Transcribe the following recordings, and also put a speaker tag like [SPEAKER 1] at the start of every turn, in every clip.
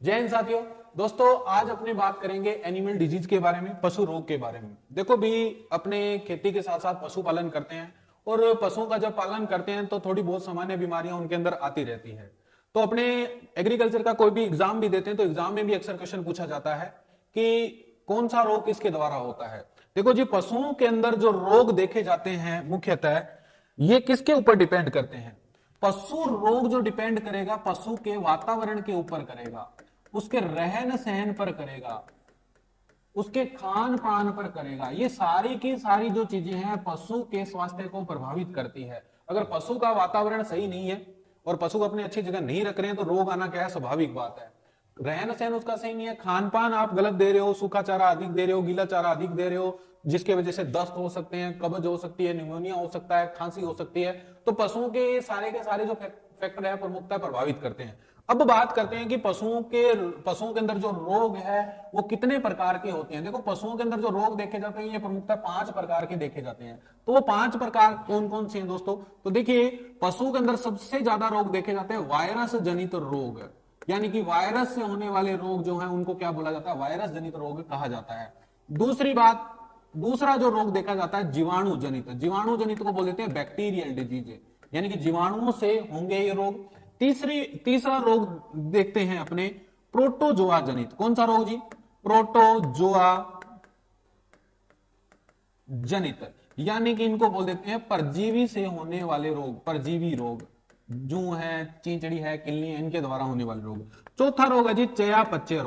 [SPEAKER 1] जय हिंद साथियों। दोस्तों आज अपने बात करेंगे एनिमल डिजीज के बारे में, पशु रोग के बारे में। देखो भी अपने खेती के साथ साथ पशु पालन करते हैं और पशुओं का जब पालन करते हैं तो थोड़ी बहुत सामान्य बीमारियां उनके अंदर आती रहती है। तो अपने एग्रीकल्चर का कोई भी एग्जाम भी देते हैं तो एग्जाम में भी अक्सर क्वेश्चन पूछा जाता है कि कौन सा रोग किसके द्वारा होता है। देखो जी, पशुओं के अंदर जो रोग देखे जाते हैं मुख्यतः ये किसके ऊपर डिपेंड करते हैं। पशु रोग जो डिपेंड करेगा पशु के वातावरण के ऊपर करेगा, उसके रहन सहन पर करेगा, उसके खान पान पर करेगा। ये सारी की सारी जो चीजें हैं पशु के स्वास्थ्य को प्रभावित करती है। अगर पशु का वातावरण सही नहीं है और पशु को अपनी अच्छी जगह नहीं रख रहे हैं तो रोग आना क्या है, स्वाभाविक बात है। रहन सहन उसका सही नहीं है, खान पान आप गलत दे रहे हो, सूखा चारा अधिक दे रहे हो, गीला चारा अधिक दे रहे हो, जिसके वजह से दस्त हो सकते हैं, कब्ज हो सकती है, निमोनिया हो सकता है, खांसी हो सकती है। तो पशुओं के सारे जो फैक्टर है प्रमुखता प्रभावित करते हैं। अब बात करते हैं कि पशुओं के अंदर जो रोग है वो कितने प्रकार के होते हैं। देखो पशुओं के अंदर जो रोग देखे जाते हैं ये प्रमुखता 5 प्रकार के देखे जाते हैं। तो वो 5 प्रकार कौन कौन से हैं दोस्तों? तो देखिए, पशुओं के अंदर सबसे ज्यादा रोग देखे जाते हैं वायरस जनित रोग, यानी कि वायरस से होने वाले रोग जो है उनको क्या बोला जाता है, वायरस जनित रोग कहा जाता है। दूसरा जो रोग देखा जाता है जीवाणु जनित को बोल देते हैं बैक्टीरियल डिजीज, यानी कि जीवाणुओं से होंगे ये रोग। तीसरा रोग देखते हैं अपने प्रोटोजोआ जनित। कौन सा रोग जी? प्रोटोजोआ जनित, यानी कि इनको बोल देते हैं परजीवी से होने वाले रोग, परजीवी रोग। जू है, चींचड़ी है, किल्ली है, इनके द्वारा होने वाले रोग। चौथा रोग है जी चयापचय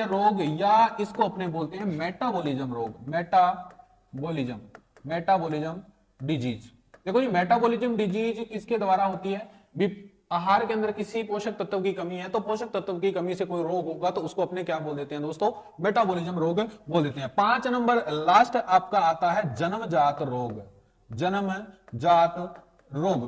[SPEAKER 1] रोग या इसको अपने बोलते हैं मेटाबॉलिज्म रोग, मेटाबॉलिज्म डिजीज। देखो जी, मेटाबॉलिज्म डिजीज किसके द्वारा होती है? आहार के अंदर किसी पोषक तत्व की कमी है तो पोषक तत्व की कमी से कोई रोग होगा तो उसको अपने क्या बोल देते हैं दोस्तों? मेटाबॉलिज्म रोग बोल देते हैं। 5 नंबर लास्ट आपका आता है जन्मजात रोग।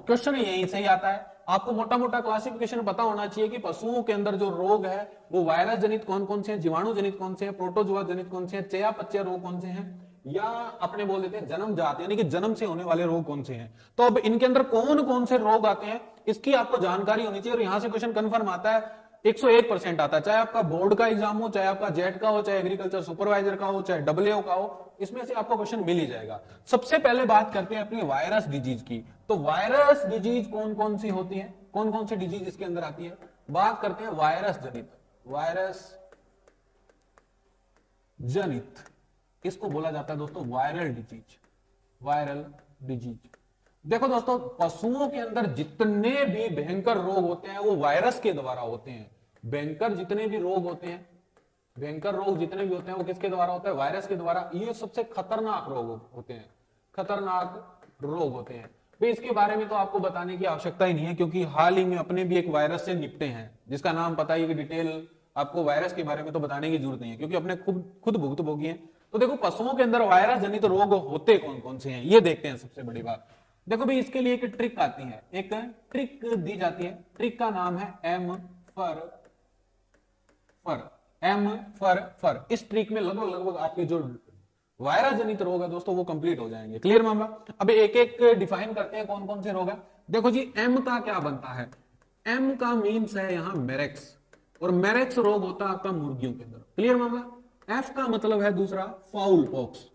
[SPEAKER 1] क्वेश्चन यही से ही आता है। आपको मोटा मोटा क्लासिफिकेशन पता होना चाहिए कि पशुओं के अंदर जो रोग है वो वायरस जनित कौन कौन से हैं, जीवाणु जनित कौन से हैं, प्रोटोजोआ जनित कौन से हैं, चयापचय रोग कौन से हैं, या अपने बोल देते हैं जन्मजात, यानी कि जन्म से होने वाले रोग कौन से हैं। तो अब इनके अंदर कौन कौन से रोग आते हैं इसकी आपको जानकारी होनी चाहिए। और यहां से क्वेश्चन कंफर्म आता है, 101% आता है, चाहे आपका बोर्ड का एग्जाम हो, चाहे आपका जेट का हो, चाहे एग्रीकल्चर सुपरवाइजर का हो, चाहे डब्ल्यूओ का हो, इसमें से आपको क्वेश्चन मिल ही जाएगा। सबसे पहले बात करते हैं अपनी वायरस डिजीज की। तो वायरस डिजीज कौन कौन सी होती है, कौन कौन सी डिजीज इसके अंदर आती है? बात करते हैं वायरस जनित, इसको बोला जाता है दोस्तों वायरल डिजीज। देखो दोस्तों, पशुओं के अंदर जितने भी भयंकर रोग होते हैं वो वायरस के द्वारा होते हैं। भयंकर जितने भी रोग होते हैं वो किसके द्वारा होता है? वायरस के द्वारा। ये सबसे खतरनाक रोग होते हैं। तो इसके बारे में तो आपको बताने की आवश्यकता ही नहीं है, क्योंकि हाल ही में अपने भी एक वायरस से निपटे हैं जिसका नाम पता है कि डिटेल आपको वायरस के बारे में तो बताने की जरूरत नहीं है क्योंकि अपने खुद भुगतभोगी हैं। तो देखो, पशुओं के अंदर वायरस जनित रोग होते कौन कौन से हैं ये देखते हैं। सबसे बड़ी बात देखो भाई, इसके लिए एक ट्रिक आती है, एक ट्रिक दी जाती है। ट्रिक का नाम है एम फर। इस ट्रिक में लगभग आपके जो वायरस जनित रोग है दोस्तों वो कंप्लीट हो जाएंगे। क्लियर मामला? अब एक एक डिफाइन करते हैं कौन कौन से रोग है। देखो जी, एम का क्या बनता है? एम का मीन्स है यहां मेरेक्स, और मेरेक्स रोग होता है आपका मुर्गियों के अंदर। क्लियर मामला? एफ का मतलब है दूसरा फाउल पॉक्स,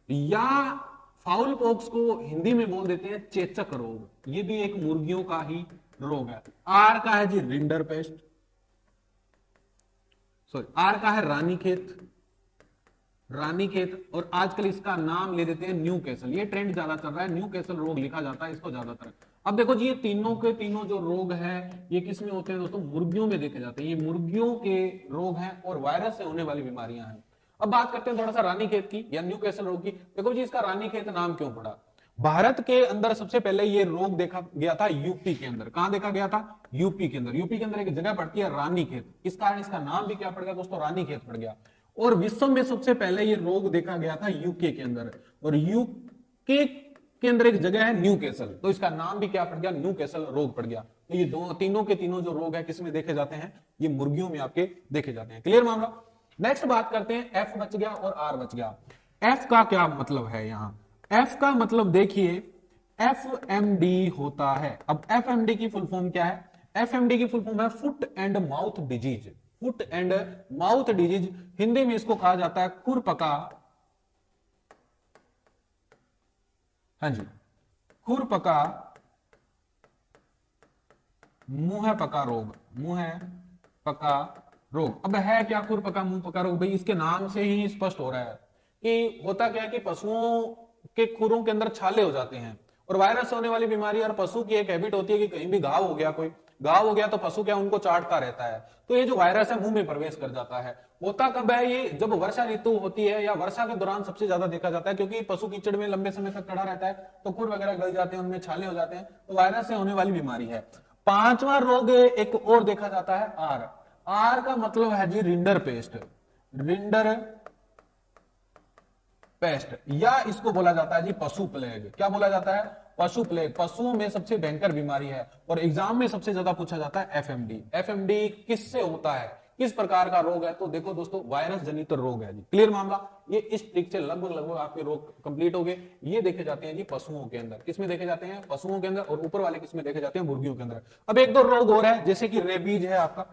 [SPEAKER 1] या फाउल पॉक्स को हिंदी में बोल देते हैं चेचक रोग। ये भी एक मुर्गियों का ही रोग है। आर का है जी रिंडर पेस्ट, आर का है रानीखेत, और आजकल इसका नाम ले देते हैं न्यू कैसल। ये ट्रेंड ज्यादा चल रहा है, न्यू कैसल रोग लिखा जाता है इसको ज्यादातर। अब देखो जी, ये तीनों के तीनों जो रोग हैं ये किस में होते हैं दोस्तों? मुर्गियों में देखे जाते हैं। ये मुर्गियों के रोग हैं और वायरस से होने वाली बीमारियां हैं। अब बात करते हैं थोड़ा सा रानीखेत की या न्यू कैसल रोग की। देखो जी, इसका रानीखेत नाम क्यों पड़ा? भारत के अंदर सबसे पहले ये रोग देखा गया था यूपी के अंदर। कहां देखा गया था? यूपी के अंदर एक जगह पड़ती है रानीखेत। इस कारण इसका नाम भी क्या पड़ गया दोस्तों? रानीखेत पड़ गया। और विश्व में सबसे पहले ये रोग देखा गया था यूके के अंदर, और यूके के अंदर एक जगह है न्यू कैसल, तो इसका नाम भी क्या पड़ गया? न्यू कैसल रोग पड़ गया। तो ये तीनों के तीनों जो रोग है किसमें देखे जाते हैं? ये मुर्गियों में आपके देखे जाते हैं। क्लियर मामला? नेक्स्ट बात करते हैं, एफ बच गया और आर बच गया। एफ का क्या मतलब है? यहां एफ का मतलब देखिए, एफएमडी होता है। अब एफएमडी की फुल फॉर्म क्या है? एफएमडी की फुल फॉर्म है foot and mouth disease. Foot and mouth disease, Hindi में इसको कहा जाता है खुरपका, हाँ जी, खुरपका मुंह पका रोग, मुंह पका रोग। अब है क्या खुरपका मुंह पका रोग? भाई इसके नाम से ही स्पष्ट हो रहा है कि होता क्या है कि पशुओं के खुरों के अंदर छाले हो जाते हैं, और वायरस से होने वाली बीमारी, और पशु की एक हैबिट होती है कि कहीं भी घाव हो गया, कोई घाव हो गया तो पशु क्या उनको चाटता रहता है, तो ये जो वायरस है मुंह में प्रवेश कर जाता है। होता कब है ये? जब वर्षा ऋतु होती है या वर्षा के दौरान सबसे ज्यादा देखा जाता है, क्योंकि पशु कीचड़ में लंबे समय तक खड़ा रहता है तो खुर वगैरह गल जाते हैं, उनमें छाले हो जाते हैं, तो वायरस से होने वाली बीमारी है। पांचवा रोग एक और देखा जाता है आर। आर का मतलब है जी रिंडर पेस्ट, रिंडर पेस्ट, या इसको बोला जाता है जी पशु प्लेग। क्या बोला जाता है? पशु प्लेग। पशुओं में सबसे भयंकर बीमारी है और एग्जाम में सबसे ज्यादा पूछा जाता है एफएमडी। एफएमडी किससे होता है, किस प्रकार का रोग है? तो देखो दोस्तों, वायरस जनित रोग है जी। क्लियर मामला? ये इस ट्रिक से लगभग आपके रोग कंप्लीट हो गए। ये देखे जाते हैं जी पशुओं के अंदर। किसमें देखे जाते हैं? पशुओं के अंदर। और ऊपर वाले किसमें देखे जाते हैं? मुर्गियों के अंदर। अब एक दो रोग और है, जैसे कि रेबीज है आपका,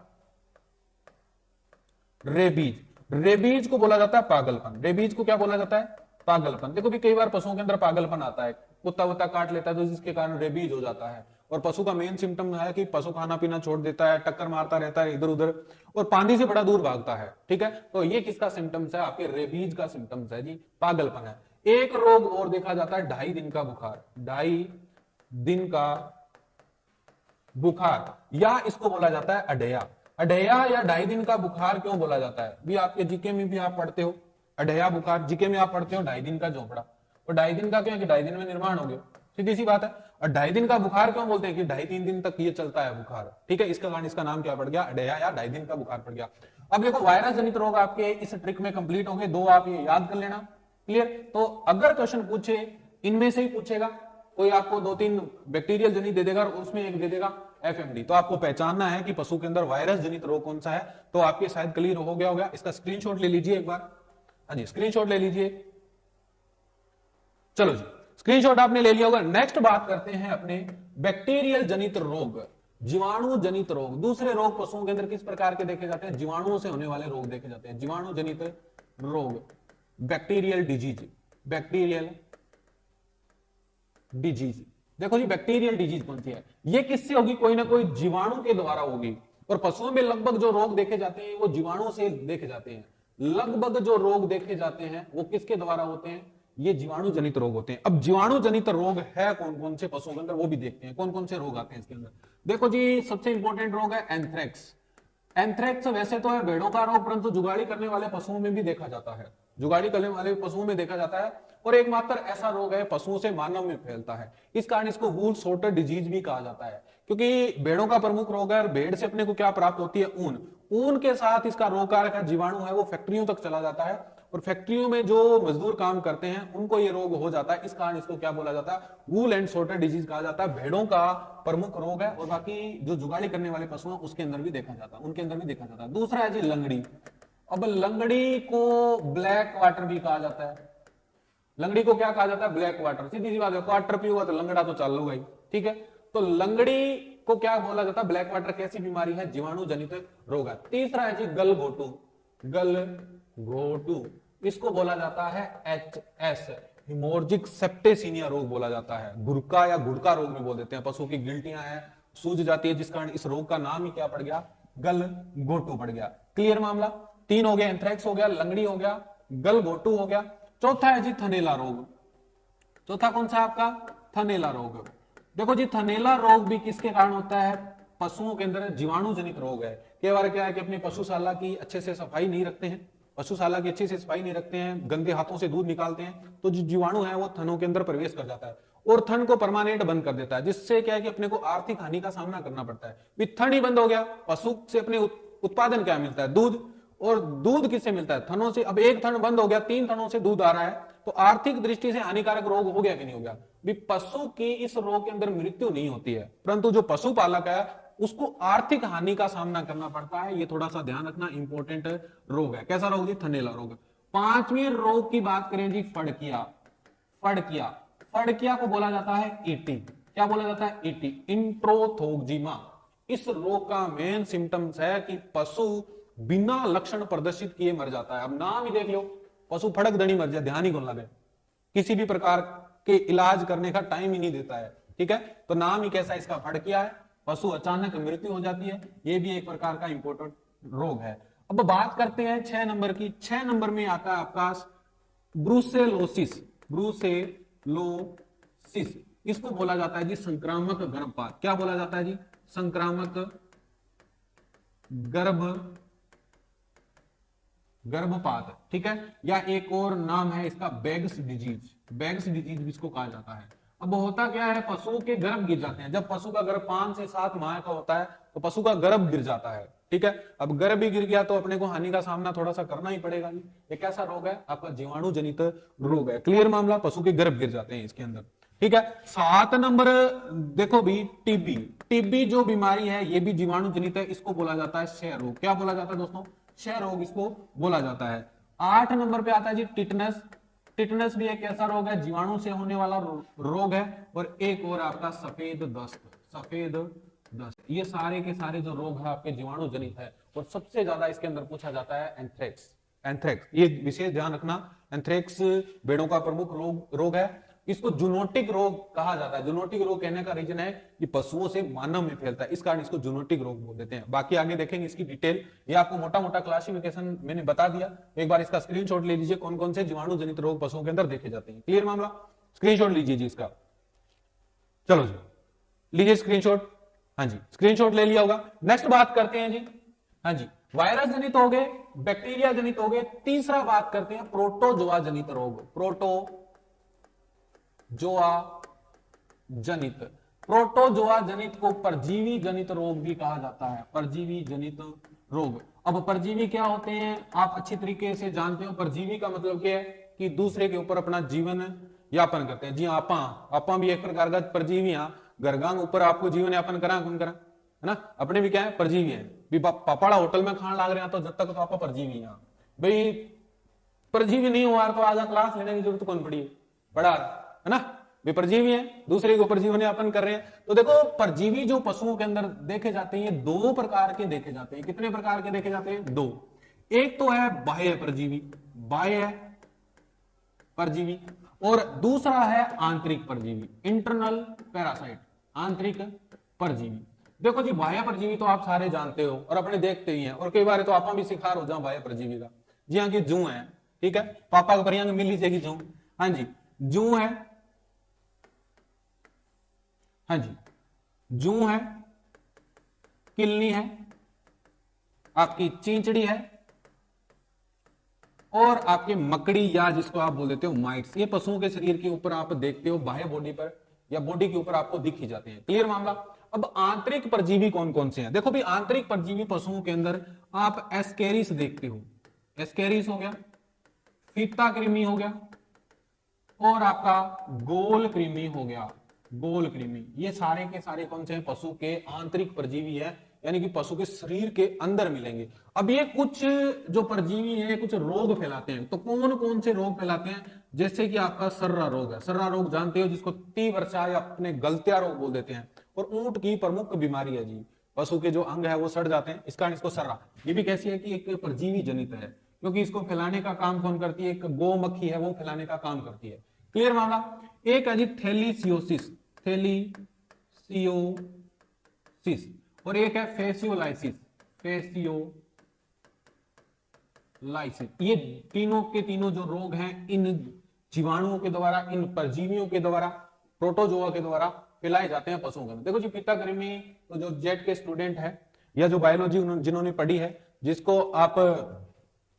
[SPEAKER 1] रेबीज। रेबीज को बोला जाता है पागलपन। रेबीज को क्या बोला जाता है? पागलपन। देखो भी कई बार पशुओं के अंदर पागलपन आता है, कुत्ता वुत्ता काट लेता है तो जिसके कारण रेबीज हो जाता है। और पशु का मेन सिम्टम है कि पशु खाना पीना छोड़ देता है, टक्कर मारता रहता है इधर उधर, और पानी से बड़ा दूर भागता है। ठीक है, तो ये किसका सिम्टम्स है? आपके रेबीज का सिम्टम्स है जी, पागलपन है। एक रोग और देखा जाता है 2.5 दिन का बुखार। 2.5 दिन का बुखार, या इसको बोला जाता है अडैया। अडैया या 2.5 दिन का बुखार क्यों बोला जाता है? भी आपके जीके में भी आप पढ़ते हो अडैया बुखार, जीके में आप पढ़ते हो 2.5 दिन का झोपड़ा। और 2.5 दिन का क्यों? कि 2.5 दिन में निर्माण हो गया, सीधी सी बात है। और 2.5 दिन का बुखार क्यों बोलते हैं? कि 2.5-3 दिन तक ये चलता है बुखार। ठीक है, इसका कारण इसका नाम क्या पड़ गया? अडैया या 2.5 दिन का बुखार पड़ गया। अब देखो वायरस जनित रोग आपके इस ट्रिक में कंप्लीट हो गए, 2 आप ये याद कर लेना। क्लियर? तो अगर क्वेश्चन पूछे, इनमें से ही पूछेगा, कोई आपको 2-3 बैक्टीरियल जनित दे देगा और उसमें एक दे देगा एफएमडी, तो आपको पहचानना है कि पशु के अंदर वायरस जनित रोग कौन सा है। तो आपके शायद क्लियर हो गया होगा। इसका स्क्रीनशॉट ले लीजिए एक बार। हाँ जी, स्क्रीनशॉट ले लीजिए। चलो जी, स्क्रीनशॉट आपने ले लिया होगा। नेक्स्ट बात करते हैं अपने बैक्टीरियल जनित रोग, जीवाणु जनित रोग। दूसरे रोग पशुओं के अंदर किस प्रकार के देखे जाते हैं? जीवाणुओं से होने वाले रोग देखे जाते हैं, जीवाणु जनित रोग, बैक्टीरियल डिजीज। बैक्टीरियल डिजीज, देखो जी बैक्टीरियल डिजीज कौन सी है? ये किससे होगी? कोई ना कोई जीवाणु के द्वारा होगी। और पशुओं में लगभग जो रोग देखे जाते हैं वो जीवाणु से देखे जाते हैं। लगभग जो रोग देखे जाते हैं वो किसके द्वारा होते हैं? ये जीवाणु जनित रोग होते हैं। अब जीवाणु जनित रोग है कौन कौन से पशुओं के अंदर, वो भी देखते हैं कौन कौन से रोग आते हैं इसके अंदर। देखो जी, सबसे इंपॉर्टेंट रोग है एंथ्रेक्स। एंथ्रेक्स वैसे तो है भेड़ों का रोग, परंतु जुगाड़ी करने वाले पशुओं में भी देखा जाता है, जुगाड़ी करने वाले पशुओं में देखा जाता है। और एकमात्र ऐसा रोग है पशुओं से मानव में फैलता है, इस कारण इसको वूल सोर्टर डिजीज भी कहा जाता है। क्योंकि भेड़ों का प्रमुख रोग है, और भेड़ से अपने को क्या प्राप्त होती है? ऊन। ऊन के साथ इसका रोग कारक जीवाणु है वो फैक्ट्रियों तक चला जाता है, और फैक्ट्रियों में जो मजदूर काम करते हैं उनको ये रोग हो जाता है। इस कारण इसको क्या बोला जाता है? वूल एंड सोर्टर डिजीज कहा जाता है। भेड़ों का प्रमुख रोग है, और बाकी जो जुगाड़ी करने वाले पशु हैं उसके अंदर भी देखा जाता है, उनके अंदर भी देखा जाता है। दूसरा है जी लंगड़ी। अब लंगड़ी को ब्लैक वाटर भी कहा जाता है। लंगड़ी को क्या कहा जाता है? Black water. सीधी सी बात है, वाटर पिएगा तो लंगड़ा तो चालू गई। ठीक है, तो लंगड़ी को क्या बोला जाता है? Black water. कैसी बीमारी है? जीवाणु जनित रोग है। तीसरा है जी गलघोटू। गलघोटू, इसको बोला जाता है HS, हिमोरजिक सेप्टेसिनिया रोग बोला जाता है। गुरका या गुड़का रोग भी बोल देते हैं। पशु की गिल्टियां हैं, सूज जाती है, जिस कारण इस रोग का नाम ही क्या पड़ गया? गलघोटू पड़ गया। क्लियर मामला? 3 हो गया, एंथ्रेक्स हो गया, लंगड़ी हो गया, गलघोटू हो गया। चौथा है जी थनैला रोग। चौथा कौन सा आपका? थनैला रोग। देखो जी, थनैला रोग भी किसके कारण होता है? पशुओं के अंदर जीवाणु जनित रोग है। कई बार क्या है कि अपने पशुशाला की अच्छे से सफाई नहीं रखते हैं, पशुशाला की अच्छे से सफाई नहीं रखते हैं, गंदे हाथों से दूध निकालते हैं, तो जो जीवाणु है वो थनों के अंदर प्रवेश कर जाता है और थन को परमानेंट बंद कर देता है, जिससे क्या है कि अपने को आर्थिक हानि का सामना करना पड़ता है। थन ही बंद हो गया, पशु से अपने उत्पादन क्या मिलता है? दूध। और दूध किससे मिलता है? थनों से। अब एक थन बंद हो गया, 3 थनों से दूध आ रहा है, तो आर्थिक दृष्टि से हानिकारक रोग हो गया कि नहीं हो गया? भी पशु की इस रोग के अंदर मृत्यु नहीं होती है, परंतु जो पशुपालक है उसको आर्थिक हानि का सामना करना पड़ता है। ये थोड़ा सा ध्यान रखना, इंपॉर्टेंट रोग है। कैसा रोग जी? थनैला रोग। 5वीं रोग की बात करें जी, फड़किया। फड़किया, फड़किया को बोला जाता है ईटी। क्या बोला जाता है? ईटी, इंट्रोथोक्जिमा। इस रोग का मेन सिम्टम्स है कि पशु बिना लक्षण प्रदर्शित किए मर जाता है। अब नाम ही देख लो, पशु फड़क दड़ी मर जाए, ध्यान ही कौन लगे, किसी भी प्रकार के इलाज करने का टाइम ही नहीं देता है। ठीक है, तो नाम ही कैसा इसका, फड़किया है, पशु अचानक मृत्यु हो जाती है, ये भी एक प्रकार का इंपॉर्टेंट रोग है। अब बात करते हैं 6 नंबर की। 6 नंबर में आता है आपका ब्रूसेलोसिस। ब्रूसेलोसिस, इसको बोला जाता है जी संक्रामक गर्भपात। क्या बोला जाता है जी? संक्रामक गर्भपात। ठीक है, या एक और नाम है इसका बैग्स डिजीज। बैग्स डिजीज इसको कहा जाता है। अब होता क्या है, पशुओं के गर्भ गिर जाते हैं। जब पशु का गर्भ 5 से 7 माह का होता है तो पशु का गर्भ गिर जाता है। ठीक है, अब गर्भ भी गिर गया तो अपने को हानि का सामना थोड़ा सा करना ही पड़ेगा। ये कैसा रोग है? आपका जीवाणु जनित रोग है। क्लियर मामला, पशु के गर्भ गिर जाते हैं इसके अंदर। ठीक है, 7 नंबर देखो भी, टीबी। टीबी जो बीमारी है ये भी जीवाणु जनित है, इसको बोला जाता है क्षय रोग। क्या बोला जाता है दोस्तों? क्षय रोग इसको बोला जाता है। 8 नंबर पे आता है जी टिटनस। टिटनस भी एक ऐसा रोग है, जीवाणु से होने वाला रोग है। और एक और आपका सफेद दस्त। सफेद दस्त, ये सारे के सारे जो रोग है आपके जीवाणु जनित है। और सबसे ज्यादा इसके अंदर पूछा जाता है एंथ्रेक्स। एंथ्रेक्स, ये विशेष ध्यान रखना, एंथ्रेक्स भेड़ों का प्रमुख रोग है। इसको जूनोटिक रोग कहा जाता है। जूनोटिक रोग कहने का रीजन है कि पशुओं से मानव में फैलता है, इस कारण इसको जूनोटिक रोग बोल देते हैं। बाकी आगे देखेंगे इसकी डिटेल, ये आपको मोटा मोटा क्लासिफिकेशन मैंने बता दिया। एक बार इसका स्क्रीनशॉट ले लीजिए, कौन कौन से जीवाणु जनित रोग पशुओं के अंदर देखे जाते हैं। क्लियर मामला, स्क्रीनशॉट लीजिए जी इसका। चलो जी, लीजिए स्क्रीनशॉट। हाँ जी, स्क्रीनशॉट ले लिया होगा। नेक्स्ट बात करते हैं जी, हाँ जी, वायरस जनित हो गए, बैक्टीरिया जनित हो गए। तीसरा बात करते हैं प्रोटोजोआ जनित रोग। प्रोटोजोआ जनित को परजीवी जनित रोग भी कहा जाता है। परजीवी जनित रोग। अब परजीवी क्या होते हैं आप अच्छी तरीके से जानते हो। परजीवी का मतलब क्या है कि दूसरे के ऊपर अपना जीवन यापन करते हैं। जी आपा भी एक प्रकार का परजीवी। घरगांग ऊपर आपको जीवन यापन करा कौन करा, है ना? अपने भी क्या है, परजीवी है। भी पापड़ा होटल में खान लाग रहे हैं तो जब तक तो आप परजीवी हैं भाई। परजीवी नहीं हुआ तो आजा क्लास लेने की जरूरत कौन पड़ी, पढ़ा, है ना? वे परजीवी हैं, दूसरे को परजीवी यापन कर रहे हैं। तो देखो, परजीवी जो पशुओं के अंदर देखे जाते हैं, ये 2 प्रकार के देखे जाते हैं। कितने प्रकार के देखे जाते हैं? 2। एक तो है बाह्य परजीवी, बाह्य परजीवी, और दूसरा है आंतरिक परजीवी, इंटरनल पैरासाइट, आंतरिक परजीवी। देखो जी, बाह्य परजीवी तो आप सारे जानते हो और अपने देखते ही हैं, और कई बार तो आप भी शिकार हो जाओ बाह्य परजीवी का। जी हाँ, की जू है। ठीक है, पापा को परियांग मिल लीजिएगी जू। हाँ जी, जू है। हाँ जी, जू है, किलनी है, आपकी चींचड़ी है, और आपके मकड़ी या जिसको आप बोल देते हो माइट्स। ये पशुओं के शरीर के ऊपर आप देखते हो, बाह्य बॉडी पर या बॉडी के ऊपर आपको दिख ही जाते हैं। क्लियर मामला। अब आंतरिक परजीवी कौन कौन से हैं? देखो भी, आंतरिक परजीवी पशुओं के अंदर आप एस्केरिस देखते हो। एस्केरिस हो गया, फीता कृमि हो गया, और आपका गोल कृमि हो गया। गोल कृमि, ये सारे के सारे कौन से हैं? पशु के आंतरिक परजीवी है, यानी कि पशु के शरीर के अंदर मिलेंगे। अब ये कुछ जो परजीवी है कुछ रोग फैलाते हैं। तो कौन कौन से रोग फैलाते हैं? जैसे कि आपका सर्रा रोग है। सर्रा रोग जानते हो, जिसको तीव्रचा या अपने गलत्या रोग बोल देते हैं, और ऊंट की प्रमुख बीमारी है जी। पशु के जो अंग है वो सड़ जाते हैं, इस कारण इसको सर्रा। ये भी कैसी है कि एक परजीवी जनित है, क्योंकि इसको फैलाने का काम कौन करती है? एक गो मक्खी है, वो फैलाने का काम करती है। क्लियर मामला। एक है जी थैलीसियोसिस, थैलीसियोसिस, और एक है फेसियोलाइसिस, फेसियोलाइसिस। ये तीनों के तीनों जो रोग हैं, इन जीवाणुओं के द्वारा, इन परजीवियों के द्वारा, प्रोटोजोआ के द्वारा फैलाए जाते हैं पशुओं के अंदर। देखो जी, पिता कृमि तो जो जेट के स्टूडेंट है या जो बायोलॉजी जिन्होंने पढ़ी है, जिसको आप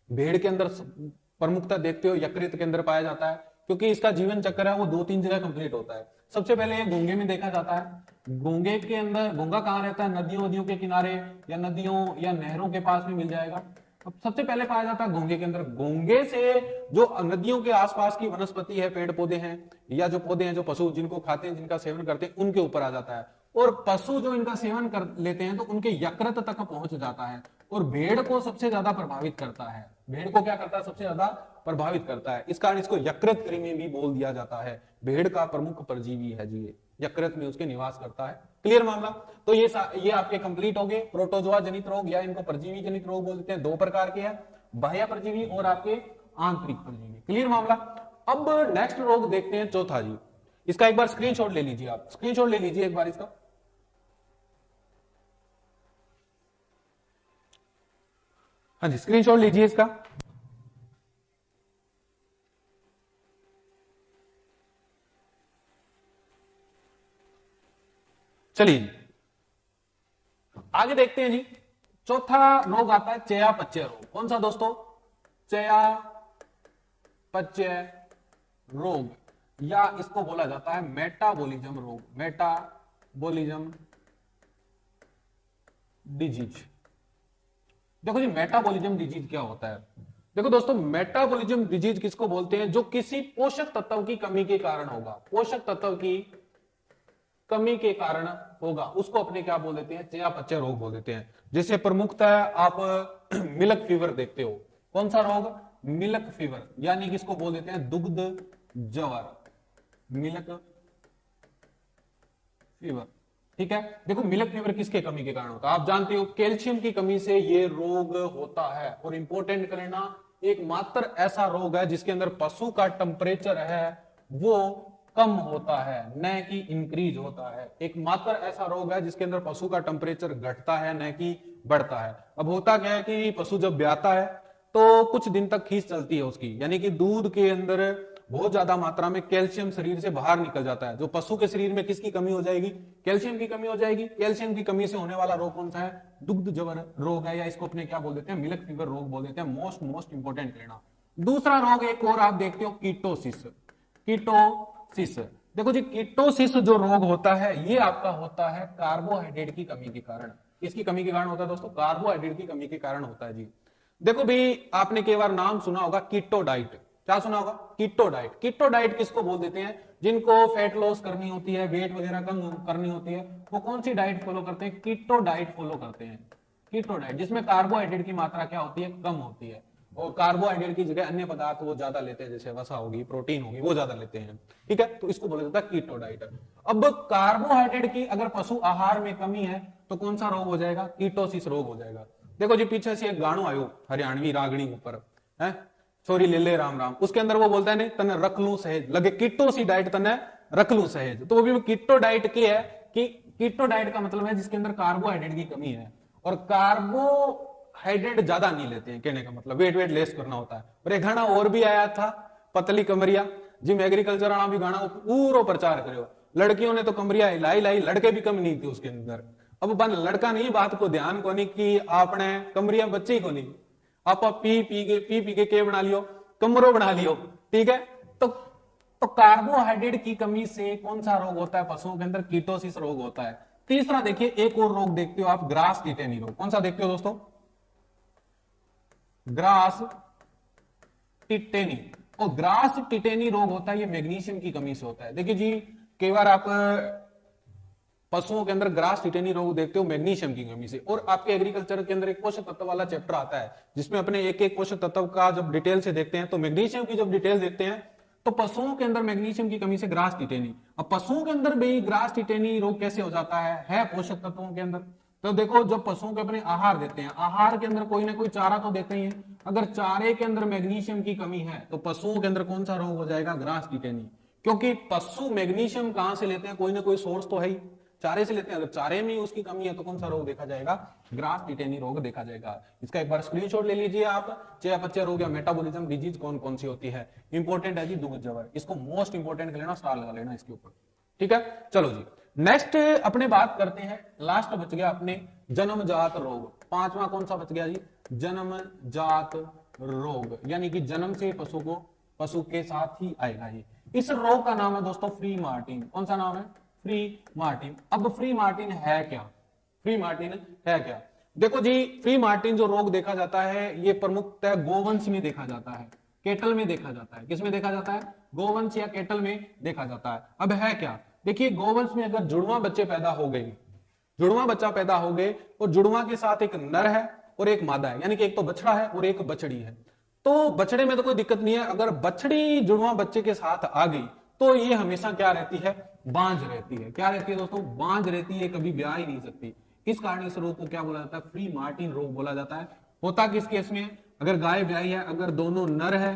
[SPEAKER 1] भेड़ के अंदर प्रमुखता देखते हो, यकृत के अंदर पाया जाता है, क्योंकि इसका जीवन चक्र है वो 2-3 जगह कंप्लीट होता है। सबसे पहले ये घोंगे में देखा जाता है। घोंगे के अंदर, घोंगा कहाँ रहता है? नदियों के किनारे या नदियों या नहरों के पास में मिल जाएगा। अब सबसे पहले पाया जाता है घोंगे के अंदर। घोंगे से जो नदियों के आसपास की वनस्पति है, पेड़ पौधे हैं, या जो पौधे हैं जो पशु जिनको खाते हैं, जिनका सेवन करते हैं, उनके ऊपर आ जाता है। और पशु जो इनका सेवन कर लेते हैं तो उनके यकृत तक पहुंच जाता है और भेड़ को सबसे ज्यादा प्रभावित करता है। भेड़ को क्या करता है, सबसे ज्यादा प्रभावित करता है। इस कारण इसको यकृत कृमि भी बोल दिया जाता है। भेड़ का प्रमुख परजीवी है जी, यकृत में उसके निवास करता है। क्लियर मामला। तो ये आपके कंप्लीट हो गए। प्रोटोजोआ जनित रोग या इनको परजीवी जनित रोग बोलते हैं, दो प्रकार के हैं, बाह्य परजीवी और आपके आंतरिक परजीवी। क्लियर मामला। अब नेक्स्ट रोग देखते हैं, चौथा जी। इसका एक बार स्क्रीनशॉट ले लीजिए, आप स्क्रीनशॉट ले लीजिए एक बार इसका। हाँ जी, स्क्रीनशॉट लीजिए इसका। चलिए आगे देखते हैं जी। चौथा रोग आता है चयापचय रोग। कौन सा दोस्तों? चयापचय रोग, या इसको बोला जाता है मेटाबॉलिज्म रोग, मेटाबॉलिज्म डिजीज। देखो जी, मेटाबॉलिज्म डिजीज क्या होता है? देखो दोस्तों, मेटाबॉलिज्म डिजीज किसको बोलते हैं? जो किसी पोषक तत्व की कमी के कारण होगा, पोषक तत्व की कमी के कारण होगा, उसको अपने क्या बोल देते हैं? चयापचय रोग बोल देते हैं। जैसे प्रमुखता आप मिल्क फीवर देखते हो। कौन सा रोग? मिल्क फीवर, यानी कि इसको बोल देते हैं दुग्ध जवर, मिल्क फीवर। ठीक है। देखो, मिल्क फीवर किसके कमी के कारण होता है? आप जानते हो कैल्शियम की कमी से ये रोग होता है। और इंपॉर्टेंट करना, एकमात्र ऐसा रोग है जिसके अंदर पशु का टेम्परेचर है वो कम होता है, न कि इंक्रीज होता है। एकमात्र ऐसा रोग है जिसके अंदर पशु का टेम्परेचर घटता है, न कि बढ़ता है। अब होता क्या है कि पशु जब ब्याता है तो कुछ दिन तक खींच चलती है उसकी, यानी कि दूध के अंदर बहुत ज्यादा मात्रा में कैल्शियम शरीर से बाहर निकल जाता है। जो पशु के शरीर में किसकी कमी हो जाएगी? कैल्शियम की कमी हो जाएगी। कैल्शियम की कमी से होने वाला रोग कौन सा है? दुग्ध जवर रोग है, या इसको अपने क्या बोल देते हैं? मिल्क फीवर रोग बोल देते हैं। मोस्ट इंपोर्टेंट लेना। दूसरा रोग एक और आप देखते हो, कीटोसिस। कीटोसिस, देखो जी, कीटोसिस जो रोग होता है ये आपका होता है कार्बोहाइड्रेट की कमी के कारण। किसकी कमी के कारण होता है दोस्तों? कार्बोहाइड्रेट की कमी के कारण होता है जी। देखो भी, आपने कई बार नाम सुना होगा कीटो डाइट। क्या सुना होगा? Keto diet. कीटो डाइट किसको बोल देते हैं? जिनको फैट लॉस करनी होती है, वेट वगैरह कम करनी होती है, वो कौन सी डाइट फॉलो करते हैं? कीटो डाइट फॉलो करते हैं। कीटो डाइट, जिसमें कार्बोहाइड्रेट की मात्रा क्या होती है? कम होती है, और कार्बोहाइड्रेट की जगह अन्य पदार्थ वो ज्यादा लेते हैं, जैसे वसा होगी, प्रोटीन होगी, वो ज्यादा लेते हैं। ठीक है, तो इसको बोला जाता है कीटो डाइट। अब कार्बोहाइड्रेट की अगर पशु आहार में कमी है तो कौन सा रोग हो जाएगा? कीटोसिस रोग हो जाएगा। देखो जी, पीछे से एक गाणो आयो हरियाणवी रागणी ऊपर है, छोरी ले ले राम राम, उसके अंदर वो बोलता है नहीं तने रख लू सहेज, लगे कीटो सी डाइट तने रख लू सहेज। तो वो भी कीटो डाइट की है कि कीटो डाइट का मतलब है जिसके अंदर कार्बोहाइड्रेट की कमी है, और कार्बोहाइड्रेट ज्यादा नहीं लेते हैं, कहने का मतलब वेट वेट लेस करना होता है। और एक गाना और भी आया था, पतली कमरिया, जिम एग्रीकल्चर वाला भी गाना पूरा प्रचार करो। लड़कियों ने तो कमरिया हिलाई लाई, लड़के भी कम नहीं थे उसके अंदर। अब बन लड़का नहीं, बात को ध्यान को नहीं कि आपने कमरिया बच्चे ही को नहीं, आप पी पी के बना लियो, कमरो बना लियो। ठीक है, तो कार्बोहाइड्रेट की कमी से कौन सा रोग होता है पशुओं के अंदर? कीटोसिस रोग होता है। तीसरा देखिए, एक और रोग देखते हो आप, ग्रास टिटेनी रोग। कौन सा देखते हो दोस्तों? Grass tetany. और ग्रास टिटेनी रोग होता है, ये मैग्नीशियम की कमी से होता है। देखिए जी, कई बार आप पशुओं के अंदर ग्रास टिटेनी रोग देखते हो मैग्नीशियम की कमी से। और आपके एग्रीकल्चर के अंदर एक पोषक तत्व वाला चैप्टर आता है जिसमें अपने एक एक पोषक तत्व का जब डिटेल से देखते हैं, तो मैग्नीशियम की जब डिटेल देखते हैं तो पशुओं के अंदर मैग्नीशियम की कमी से ग्रास टिटेनी। अब पशुओं के अंदर भी ग्रास टिटेनी रोग कैसे हो जाता है पोषक तत्वों के अंदर। तो देखो, जब पशुओं के अपने आहार देते हैं, आहार के अंदर कोई ना कोई चारा तो देते ही है। अगर चारे के अंदर मैग्नीशियम की कमी है तो पशुओं के अंदर कौन सा रोग हो जाएगा? Grass tetany. क्योंकि पशु मैग्नीशियम कहां से लेते हैं? कोई ना कोई सोर्स तो है ही, चारे से लेते हैं। अगर चारे में उसकी कमी है तो कौन सा रोग देखा जाएगा? ग्रास टिटेनी रोग देखा जाएगा। इसका एक बार स्क्रीनशॉट ले लीजिए आप। चयापचय रोग या मेटाबॉलिज्म डिजीज कौन कौन सी होती है? इंपॉर्टेंट है जी दुग्ध जवर, इसको मोस्ट इंपॉर्टेंट कर लेना, स्टार लगा लेना इसके ऊपर। ठीक है, चलो जी नेक्स्ट अपने बात करते हैं। लास्ट बच गया अपने जन्मजात रोग। पांचवा कौन सा बच गया जी? जन्मजात रोग, यानी कि जन्म से पशु के साथ ही आएगा ये। इस रोग का नाम है दोस्तों फ्री मार्टिन। कौन सा नाम है? Free Martin. अब फ्री मार्टिन है क्या? फ्री मार्टिन है क्या? देखो जी, फ्री मार्टिन जो रोग देखा जाता है ये प्रमुखतः गोवंश में देखा जाता है, केटल में देखा जाता है। किस में देखा जाता है? गोवंश या केटल में देखा जाता है। अब है क्या? देखिए गोवंश में अगर जुड़वा बच्चे पैदा हो गए, जुड़वा बच्चा पैदा हो गए और जुड़वा के साथ एक नर है और एक मादा है, यानी कि एक तो बछड़ा है और एक बछड़ी है, तो बछड़े में तो कोई दिक्कत नहीं है। अगर बछड़ी जुड़वा बच्चे के साथ आ गई तो ये हमेशा क्या रहती है, बांझ रहती है। क्या रहती है दोस्तों, बांझ रहती है, कभी ब्याह ही नहीं सकती। इस कारण इस रोग को क्या बोला जाता है, फ्री मार्टिन रोग बोला जाता है। होता किस केस में, अगर गाय ब्याही है, अगर दोनों नर है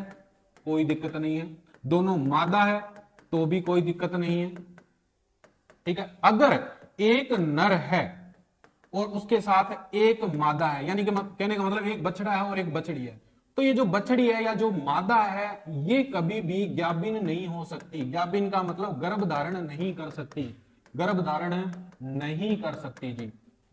[SPEAKER 1] कोई दिक्कत नहीं है, दोनों मादा है तो भी कोई दिक्कत नहीं है, ठीक है। अगर एक नर है और उसके साथ एक मादा है, यानी कि कहने का मतलब एक बछड़ा है और एक बछड़ी है, तो ये जो बछड़ी है या जो मादा है ये कभी भी ज्ञाबिन नहीं हो सकती। ज्ञाबिन का मतलब गर्भ धारण नहीं कर सकती, गर्भ धारण नहीं कर सकती जी।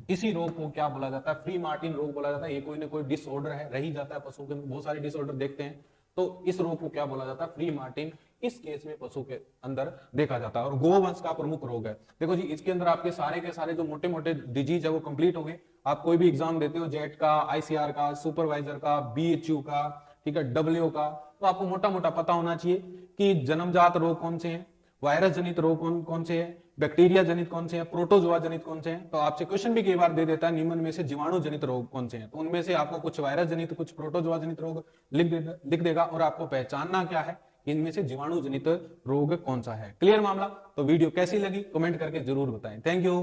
[SPEAKER 1] इसी रोग को क्या बोला जाता है, फ्री मार्टिन रोग बोला जाता है। ये कोई ना कोई डिसऑर्डर है, रह ही जाता है पशु के, बहुत सारे डिसऑर्डर देखते हैं, तो इस रोग को क्या बोला जाता है, फ्री मार्टिन। इस केस में पशु के अंदर देखा जाता है और गोवंश का प्रमुख रोग है। देखो जी इसके अंदर आपके सारे के सारे जो मोटे मोटे डिजीज है वो कंप्लीट हो गए। आप कोई भी एग्जाम देते हो, जेट का, आईसीआर का, सुपरवाइजर का, बीएचयू का, ठीक है, डब्ल्यू का, तो आपको मोटा मोटा पता होना चाहिए कि जन्मजात रोग कौन से हैं, वायरस जनित रोग कौन से हैं, बैक्टीरिया जनित कौन से हैं, प्रोटोजोआ जनित कौन से हैं। तो आपसे क्वेश्चन भी कई बार दे देता है निम्न में से जीवाणु जनित रोग कौन से हैं, तो उनमें से आपको कुछ वायरस जनित, कुछ प्रोटोजोआ जनित रोग लिख देगा और आपको पहचानना क्या है, इनमें से जीवाणु जनित रोग कौन सा है। क्लियर मामला। तो वीडियो कैसी लगी कमेंट करके जरूर बताएं। Thank you.